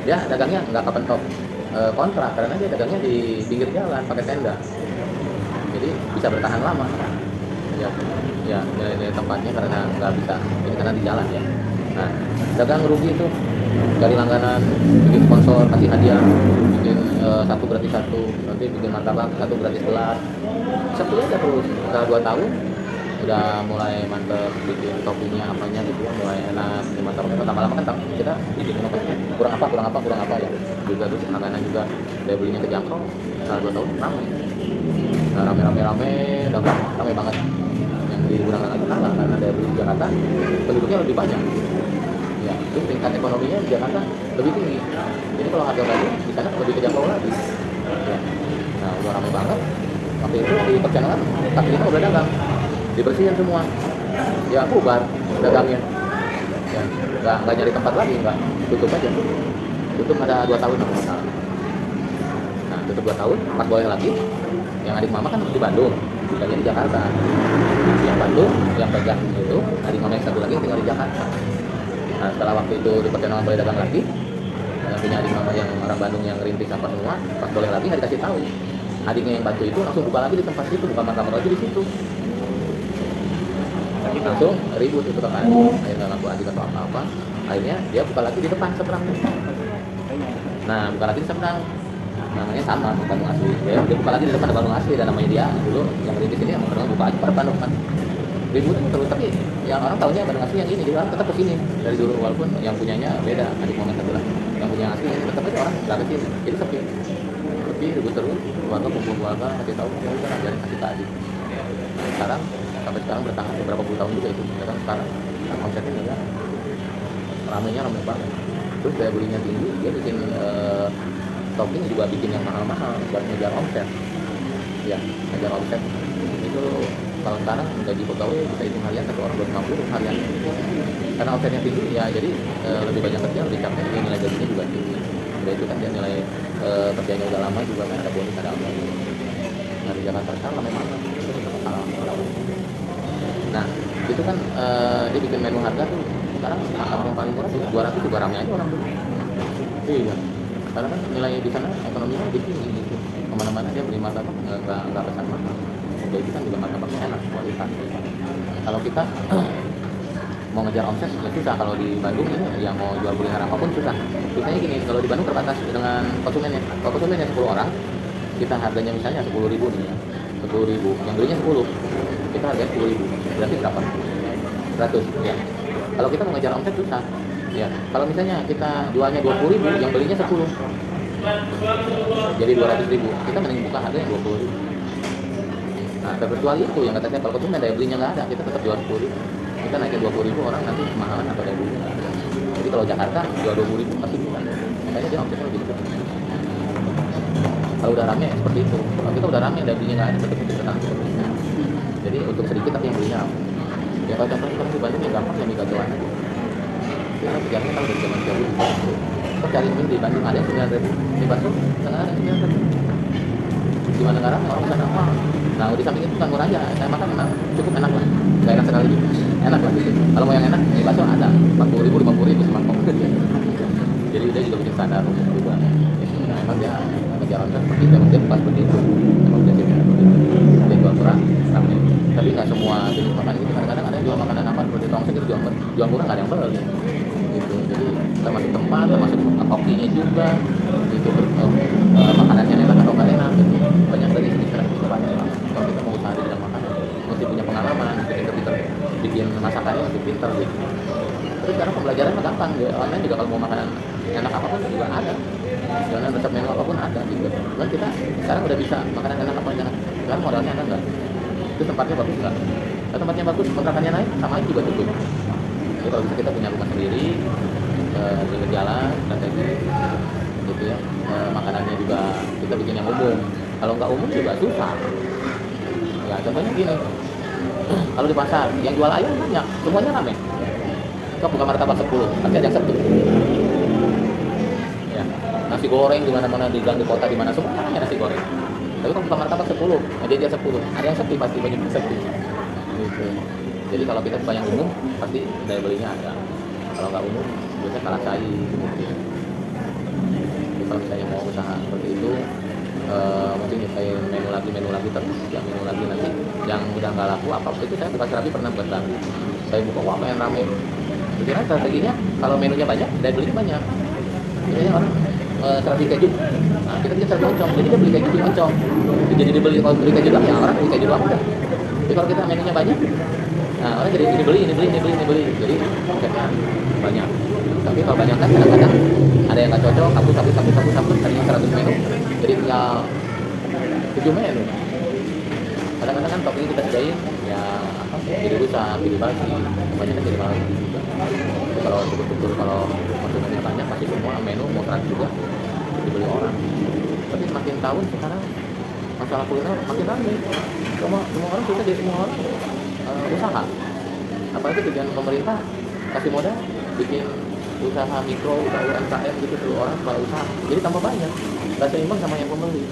Dia dagangnya nggak kepentok kontrak karena dia dagangnya di pinggir jalan pakai tenda, jadi bisa bertahan lama ya nilai tempatnya karena nggak bisa ini karena di jalan ya. Nah dagang rugi itu dari langganan, bikin sponsor kasih hadiah, bikin satu gratis satu, nanti bikin martabak satu gratis gelas, seperti aja terus. Setelah 2 tahun udah mulai mantep, bikin toppingnya apanya gitu ya, mulai enak, mantap. Lama-lama kan kita bikin inovasi kurang apa ya juga, terus langganan juga daya belinya kejangkau. Setelah 2 tahun ramai, nah rame banget. Yang di Gudang Langganan itu kalah karena daya beli di Jakarta penduduknya lebih banyak ya, itu tingkat ekonominya di Jakarta lebih tinggi, jadi kalau harga baru di sana lebih kejangkau lagi ya. Nah udah ramai banget waktu itu di Percanongan, kaki 5 udah dagang, dibersihin semua ya, bubar dagangnya ya, nggak nyari tempat lagi, nggak, tutup aja, tutup ada 2 tahun. Nah tutup 2 tahun pas boleh lagi, yang adik mama kan di Bandung, bukanya di Jakarta. Yang Bandung yang pegang itu adik mama yang satu lagi tinggal di Jakarta. Nah setelah waktu itu di Percanongan boleh dagang lagi, yang punya adik mama yang orang Bandung yang ngerintis apa semua, pas boleh lagi nggak dikasih tahu, adiknya yang bantu itu langsung buka lagi di tempat situ, buka martabak lagi di situ. Langsung ribut itu kan, akhirnya nggak ngaku adik atau apa-apa, akhirnya dia buka lagi di depan seberang. Nah buka lagi di seberang, namanya sama Bandung asli, dia buka lagi di depan Bandung asli, dan namanya dia dulu yang ngerintis ini emang pernah buka aja pada Bandung kan. ribut terus, tapi yang orang tahunya Bandung asli yang ini, jadi orang tetap kesini dari dulu walaupun yang punyanya beda adik momen sebelah, yang punya asli tetap aja orang nggak kesini, jadi sepi ribut terus, keluarga kumpul keluarga kasih tahu ya udah ngajarin kasih ke adik. Sekarang sampai sekarang bertahan beberapa puluh tahun juga itu, sekarang konsepnya juga ramenya ramai banget, terus daya belinya tinggi, dia bikin topping juga bikin yang mahal-mahal buat ngejar omset, ya ngejar omset itu. Kalau sekarang gaji pegawai bisa hitung harian, satu orang 250 harian, karena omsetnya tinggi ya, jadi lebih banyak kerja lebih capek, jadi nilai gajinya juga tinggi. Udah itu kan dia nilai kerjanya udah lama juga kan, ada bonus ada apa. Nah di Jakarta sekarang memang itu salah. Nah itu kan dia bikin menu harga tuh sekarang yang paling murah sih 200 juga ramai aja orang tuh. Iya, karena kan nilai di sana ekonominya lebih tinggi gitu. Kemana-mana dia beli martabak nggak pesan mahal. Udah itu kan juga martabaknya enak kualitas. Kalau kita mau ngejar omset ya susah. Kalau di Bandung ini yang mau jual kuliner apapun susah. Biasanya gini, kalau di Bandung terbatas dengan konsumennya. Kalau konsumennya 10 orang, kita harganya misalnya 10.000 nih ya, 10.000, yang belinya 10, kita harganya 10.000, berarti berapa? 100 ya. Kalau kita mau ngejar omset susah ya. Kalau misalnya kita jualnya 20.000, yang belinya 10, jadi 200.000, kita mending buka harganya 20.000. Nah terkecuali itu yang kata saya, kalau konsumen daya belinya nggak ada, kita tetap jual 10.000, kita naikin 20.000, orang nanti kemahalan atau daya belinya. Jadi kalau Jakarta jual 20.000 pasti bukan, makanya dia omsetnya lebih gede. Kalau udah rame seperti itu, kalau kita udah rame daya belinya nggak ada, tetap kita bertahan seperti itu. Jadi untuk sedikit tapi yang belinya rame. Ya kalau contohnya sekarang di Bandung yang gampang yang mie gacoan aja. Kita kerjanya kalau dari zaman jauh, kita cari mie di Bandung ada 9.000, di Bandung setengah ada 9.000. Di mana sekarang orang bisa apa? Nah di samping itu kan murah aja, saya makan memang cukup enak lah, nggak enak sekali gitu, enak lah gitu. Kalau mau yang enak, mie bakso ada 40.000, 50.000 semangkok. Jadi dia juga bikin standar umum juga. Nah emang dia jalan seperti itu, emang dia bukan seperti itu, emang dia seperti itu. Dia jual murah, rame. Tapi nggak semua jenis makanan itu, kadang-kadang ada yang jual makanan apa seperti tongseng itu jual murah nggak ada yang beli gitu. Jadi termasuk tempat, termasuk kopinya juga gitu, makanannya enak atau nggak enak gitu. Banyak dari segi cara kita banyak lah. Kalau kita mau usaha di bidang makanan mesti punya pengalaman, pinter-pinter bikin masakannya mesti pinter gitu. Terus sekarang pembelajaran mah gampang ya, online juga kalau mau makanan enak apapun juga ada, jangan resep menu apapun ada gitu. Cuman kita sekarang udah bisa makanan enak apa jangan, sekarang modalnya ada nggak, itu tempatnya bagus nggak, kalau tempatnya bagus kontrakannya naik sama aja juga tutup. Jadi kalau bisa kita punya rumah sendiri, pinggir jalan, strategi gitu ya, makanannya juga kita bikin yang umum. Kalau nggak umum juga susah. Ya contohnya gini, kalau di pasar yang jual ayam banyak, semuanya rame. Kok buka martabak 10, pasti ada yang sepi. Ya, nasi goreng di mana-mana di gang di kota di mana semua ada nasi goreng. Tapi kalau buka martabak 10, nah dia 10, ada yang sepi pasti banyak yang sepi. Gitu. Jadi kalau kita buka yang umum pasti daya belinya ada. Kalau nggak umum biasanya kalah saing. Gitu. Jadi kalau misalnya mau usaha seperti itu, mungkin nyusahin menu lagi terus, ya menu lagi nanti yang udah nggak laku apa itu saya buka Serabi pernah buat lagi. Saya buka wah yang rame. Kira strateginya kalau menunya banyak, daya belinya banyak. Biasanya orang Serabi keju, nah kita bikin Serabi oncom, jadi dia beli keju di oncom. Jadi dibeli kalau beli keju doang ya orang beli keju doang udah. Tapi kalau kita menunya banyak, nah orang jadi ini beli, jadi omsetnya banyak. Tapi kalau banyak kan kadang-kadang ada yang nggak cocok, hapus, tadinya 100 menu, jadi tinggal 7 menu. Kadang-kadang kan topping kita sediain, ya apa, jadi rusak, jadi basi, kebanyakan jadi malas juga. Jadi kalau betul-betul kalau konsumennya banyak, pasti semua menu mau 100 juga dibeli orang. Tapi makin tahun sekarang masalah kuliner makin ramai. Semua orang suka jadi semua orang usaha. Apalagi tujuan pemerintah kasih modal bikin usaha mikro, usaha UMKM gitu, seluruh orang supaya usaha. Jadi tambah banyak, nggak seimbang sama yang pembeli.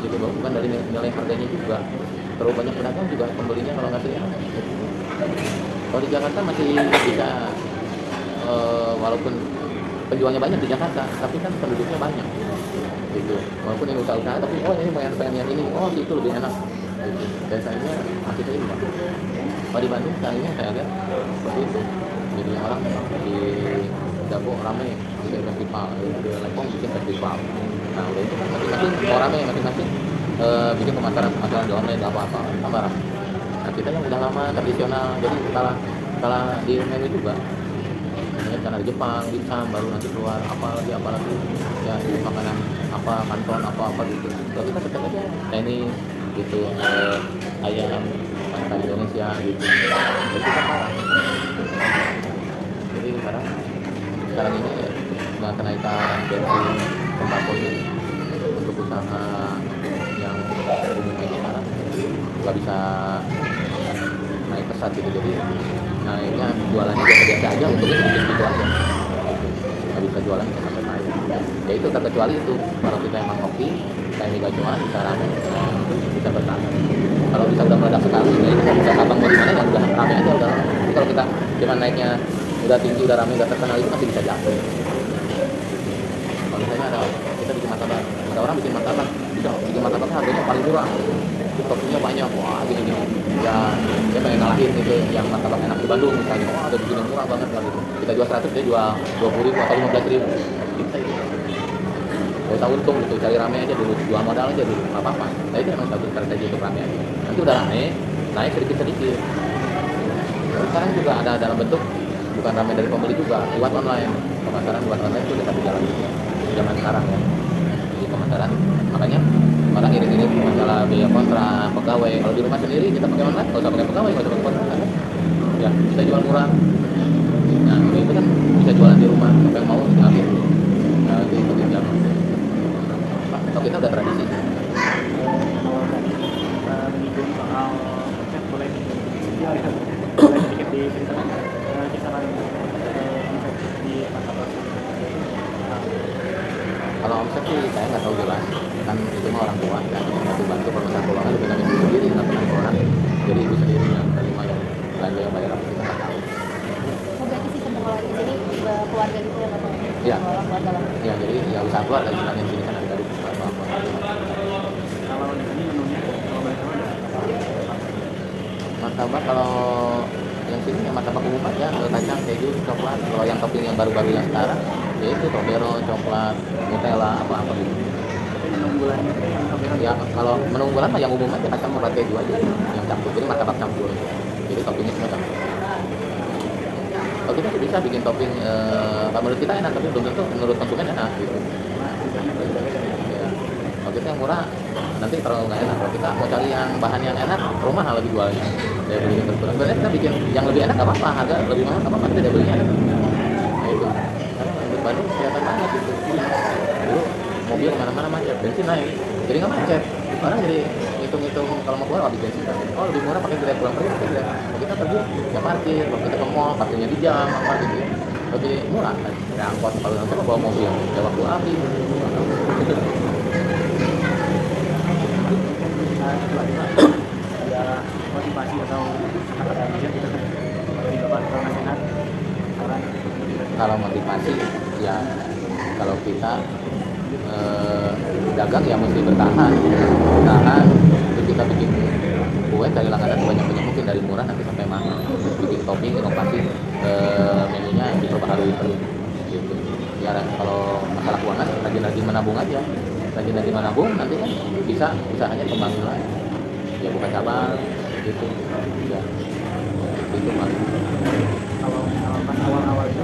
Gitu bukan dari nilai harganya juga. Terlalu banyak pedagang juga pembelinya kalau nggak seimbang. Kalau di Jakarta masih bisa, walaupun penjualnya banyak di Jakarta, tapi kan penduduknya banyak. Gitu. Walaupun ini usaha-usaha, tapi oh ini pengen yang ini, oh itu lebih enak. Gitu. Dan sayangnya masih seimbang. Kalau di Bandung sayangnya saya lihat seperti itu. Jadi orang di Dapur rame bikin festival, di Lempong bikin festival. Nah udah itu kan masing-masing mau rame, masing-masing bikin pemasaran di online apa-apa tambah rame. Nah kita yang udah lama tradisional, jadi kalah di menu juga. Ya, karena di Jepang, di Sam, baru nanti keluar apa lagi ya makanan apa kanton apa gitu. Kalau kita tetap aja Chinese gitu, ayam masakan Indonesia gitu. Jadi kita parah. Jadi sekarang ini dengan kenaikan bensin tembakau ini untuk usaha yang umum ini sekarang nggak bisa naik pesat gitu. Jadi naiknya jualannya biasa aja, untungnya sedikit gitu aja. Nggak bisa jualan bisa sampai naik. Ya itu terkecuali itu kalau kita emang kopi kayak mie gacuan bisa rame, bisa bertahan. Kalau bisa udah meledak sekali, ya itu udah abang mau di mana ya udah rame aja udah. Tapi kalau kita cuma naiknya udah tinggi, udah rame, udah terkenal itu masih bisa jatuh. Kalau misalnya kita bikin martabak, ada orang bikin martabak, bikin martabak harganya paling murah, toppingnya banyak, wah gini ya dia pengen ngalahin gitu yang martabak enak di Bandung misalnya, wah ada bikin yang murah banget lah gitu. Kita jual 100, dia jual 20.000 atau 15.000 kita itu gak usah untung gitu, cari rame aja dulu, jual modal aja dulu, gak apa-apa. Nah itu emang satu strategi untuk rame aja, nanti udah rame, naik sedikit-sedikit. Terus sekarang juga ada dalam bentuk bukan rame dari pembeli juga, lewat online. Pemasaran lewat online itu udah satu jalan zaman sekarang ya. Jadi pemasaran, makanya orang irit-irit masalah biaya kontrak, pegawai. Kalau di rumah sendiri kita pakai online, kalau usah pakai pegawai, nggak usah pakai kontrak kan? Ya bisa jual murah. Nah itu kan bisa jualan di rumah, siapa yang mau ngambil. Nah itu ikutin zaman. Kalau kita udah tradisi. Kalau tadi menyinggung soal konsep, boleh sedikit diceritakan kisaran konsep di martabak. Kalau omset sih saya nggak tahu jelas, kan itu mah orang tua kan bantu perusahaan keuangan lebih dari ibu sendiri, nggak pernah orang. Jadi ibu sendiri yang terima yang belanja yang bayar apa kita nggak tahu. Oh, berarti sistem pengelolaan di sini keluarga gitu ya Bapak? Iya. Pengelola keluarga lah. Ya jadi ya usaha keluarga istilahnya di sini kan ada dari apa. Kalau di sini menunya kalau boleh tahu ada Martabak kalau yang sini yang martabak umum aja, kacang, keju, coklat. Kalau yang topping yang baru-baru yang sekarang, yaitu Toblerone, coklat, Nutella, apa-apa gitu. tapi menu unggulannya itu yang kebetulan Ya kalau menu unggulan mah yang umum aja, kacang sama keju aja, yang campur. Jadi martabak campur. Jadi toppingnya semua campur. Kalau kita sih bisa bikin topping, menurut kita enak, tapi belum tentu menurut konsumen enak gitu. Ya. Kalau kita yang murah, nanti terlalu nggak enak. Kalau kita mau cari yang bahan yang enak, rumah lebih jualnya. Dari beli berkurang. Sebenarnya kita bikin yang lebih enak nggak apa-apa, harga lebih mahal nggak apa-apa, kita belinya enak. Nah itu. Karena untuk Bandung kelihatan banget gitu. Dulu mobil kemana-mana macet, bensin naik, jadi nggak macet. Sekarang jadi hitung-hitung kalau mau keluar habis bensin. Oh lebih murah pakai Grab, pulang pergi pakai Grab. Kalau kita pergi ya parkir, kalau kita ke mall parkirnya di jam, apa gitu ya. Lebih murah kan. Ya angkot kalau nanti bawa mobil, ya waktu habis. ada motivasi atau kata-kata bijak gitu kan dari Bapak atau nasihat saran Kalau motivasi ya kalau kita dagang ya mesti bertahan terus kita bikin kue dari langganan sebanyak-banyak mungkin, dari murah nanti sampai mahal, bikin topping, inovasi, menunya diperbaharui terus gitu. Ya kalau masalah keuangan rajin-rajin menabung aja, rajin-rajin menabung, nanti kan bisa usahanya kembangin lagi ya, bukan cabang gitu ya itu mah. kalau misalkan awal-awal itu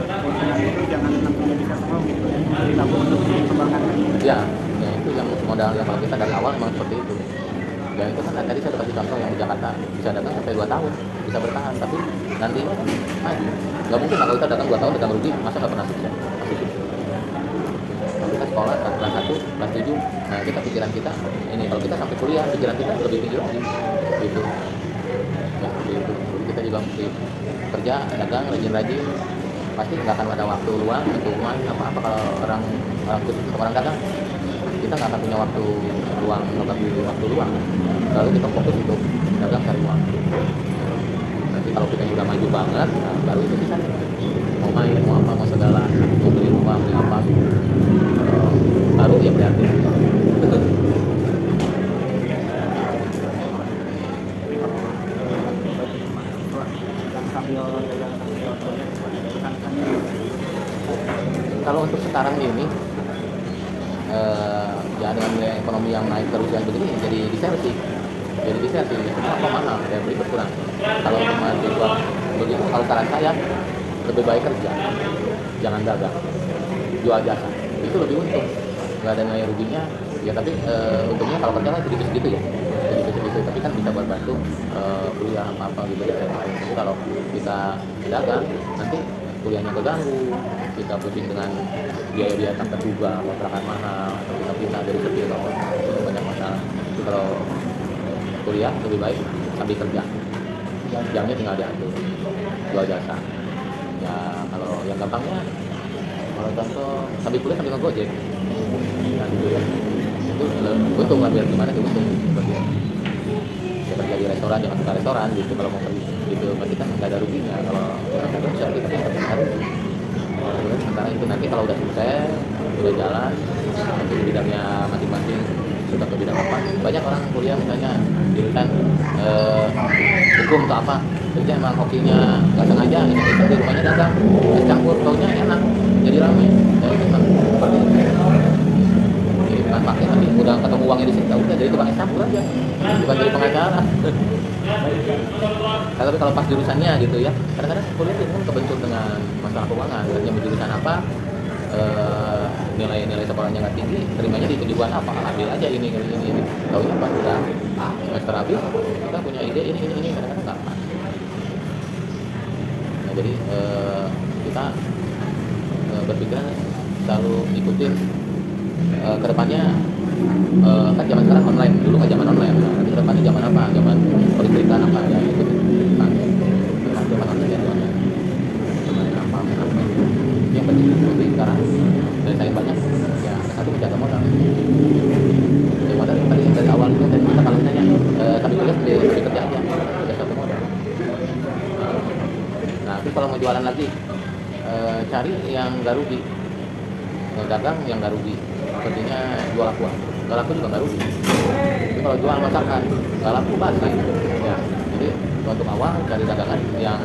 motivasi itu jangan langsung bisa semua gitu ditabung untuk dikembangkan Ya itu yang modal yang kalau kita dari awal memang seperti itu. Ya itu kan tadi saya kasih contoh yang di Jakarta bisa dagang sampai 2 tahun bisa bertahan, tapi nanti maju. Nggak mungkin kalau kita dagang 2 tahun dagang rugi, masa nggak pernah sukses? Pasti sukses. Kalau kita sekolah kelas 1, kelas 7, nah kita pikiran kita ini, kalau kita sampai kuliah pikiran kita lebih tinggi lagi gitu. Ya gitu. Jadi kita juga mesti kerja, dagang, rajin-rajin, pasti nggak akan ada waktu luang untuk main apa-apa. Kalau orang khusus untuk orang dagang, kita nggak akan punya waktu luang, nggak akan punya waktu luang. Lalu kita fokus untuk dagang cari uang. Nanti kalau kita sudah maju banget, nah, baru itu bisa mau main, mau apa, mau segala, mau beli rumah, beli apa, baru ya berarti. Kalau untuk sekarang ini ya dengan nilai ekonomi yang naik terus yang begini jadi di sales sih. jadi diskresi apa mahal dan beli berkurang. Kalau untuk mahasiswa begitu, kalau saran saya lebih baik kerja, jangan dagang, jual jasa, itu lebih untung, nggak ada nilai ruginya ya. Tapi untungnya kalau kerja kan sedikit-sedikit ya, sedikit-sedikit, tapi kan bisa buat bantu kuliah apa gitu ya. Tapi kalau kita dagang nanti kuliahnya keganggu, kita pusing dengan biaya-biaya tak terduga, kontrakan mahal, atau kita pindah dari sepi atau itu banyak masalah. Jadi kalau kuliah lebih baik sambil kerja, jamnya tinggal diatur, jual jasa ya. Kalau yang gampangnya, kalau contoh sambil kuliah sambil ngegojek nah gitu ya, itu untung lah, biar gimana sih untung seperti itu. Ya kerja di restoran, jangan suka restoran gitu. Kalau mau pergi gitu berarti kan nggak ada ruginya. Kalau orang nggak bisa kita harus sementara itu. Nanti kalau udah sukses, udah jalan, nanti di bidangnya masing-masing sudah ke bidang apa. Banyak orang kuliah misalnya jurusan hukum atau apa, kerja emang hokinya nggak sengaja, di rumahnya dagang, campur taunya enak, jadi ramai. Jadi memang seperti itu. Jadi bukan pakai nanti udah ketemu uangnya di sini, udah jadi tukang campur aja, bukan jadi pengacara. Tapi kalau pas jurusannya gitu ya, kadang-kadang kuliah itu kan kebentur dengan masalah keuangan. Kerja jurusan apa, nilai sekolahnya nggak tinggi, terimanya di kejuruan apa, ambil aja ini. Tahunya pas udah semester habis, kita punya ide ini kadang-kadang nggak pas. Nah, jadi kita berpikir selalu ikutin kedepannya. Kan zaman sekarang online, dulu kan zaman online. Nah, nanti kedepannya zaman apa? Zaman politik apa ya? Ikutin zaman online ya, zaman apa? Yang penting seperti sekarang dari saya banyak ya, satu menjaga modal. Ya modal tadi dari awal itu tadi kita kalau misalnya tapi kuliah lebih kerja aja, ada satu modal. Nah, tapi kalau mau jualan lagi, cari yang nggak rugi, dagang yang nggak rugi. Sepertinya jual aqua, nggak laku juga nggak rugi. Tapi kalau jual masakan nggak laku basi ya. Jadi untuk awal cari dagangan yang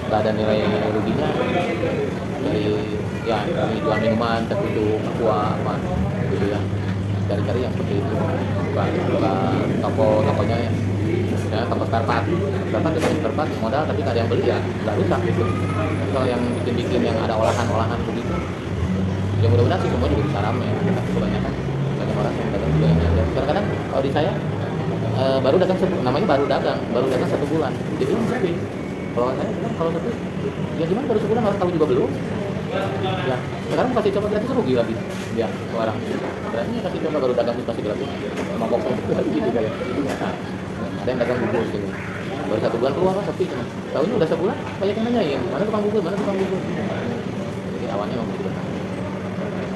nggak ada nilai ruginya. Dari ya jual minuman, teh uduk, aqua apa gitu ya. Cari-cari yang seperti itu. Buka tokonya ya, toko spare part kita spare part modal tapi nggak ada yang beli ya nggak rusak gitu. Tapi kalau yang bikin yang ada olahan begitu, ya mudah-mudahan sih semua juga bisa ramai ya. Tapi kebanyakan banyak orang yang dagang juga yang ada. Kadang-kadang kalau di saya baru dagang namanya baru dagang 1 bulan, jadi sepi. Kalau saya kalau sepi ya gimana, baru sebulan orang tahu juga belum ya. Sekarang kasih coba gratis rugi lagi ya ke orang. Berarti kasih coba baru dagang kasih gratis sama box lagi gitu kayak. Nah, ada yang dagang bubur gitu, baru 1 bulan keluar sepi cuma. Tahunya udah sebulan banyak yang nanyain mana tukang bubur. Jadi awalnya memang begitu.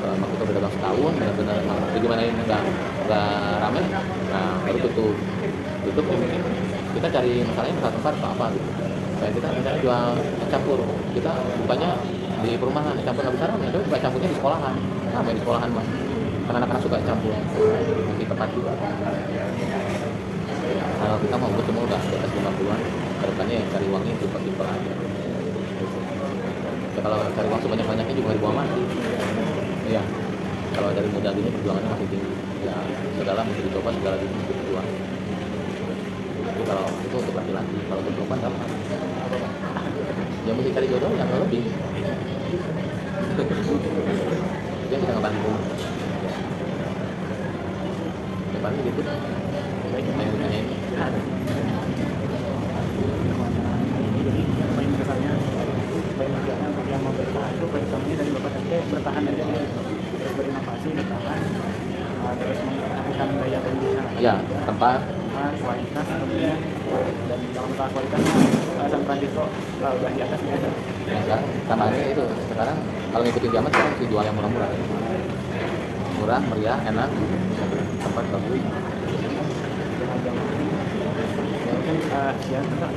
Waktu itu udah dagang setahun, benar-benar gimana ini nggak ramai, nah baru tutup. Mungkin kita cari masalahnya di tempat apa gitu. Kayak kita misalnya jual campur, kita bukanya di perumahan, campur nggak bisa ramai, tapi buka campurnya di sekolahan, ramai di sekolahan mah, karena anak-anak suka campur, di tempat juga. Kalau kita mau bertemu udah di atas 50-an, kedepannya cari uangnya tipe-tipe aja. Ya, kalau cari uang sebanyak-banyaknya juga dibawa mati. Iya, kalau dari muda gini perjuangannya masih tinggi. Ya, segala mesti dicoba, segala mesti diperjuang. Tapi kalau itu untuk laki-laki, kalau untuk perempuan apa? Ya mesti cari jodoh yang lebih. Dia bisa ngebantu. Depannya gitu. Baik, tanya ini. Poin besarnya untuk yang mau bertahan itu poin utamanya dari Bapak tadi bertahan aja ya, terus berinovasi, bertahan, terus melakukan daya beli Ya, tempat kualitas tentunya, dan kalau masalah kualitas San Francisco udah di atasnya. ya, sekarang tambahannya itu sekarang kalau ngikutin zaman sekarang mesti jual yang murah-murah, meriah, enak, tempat bagus. Ya mungkin sekian Pak.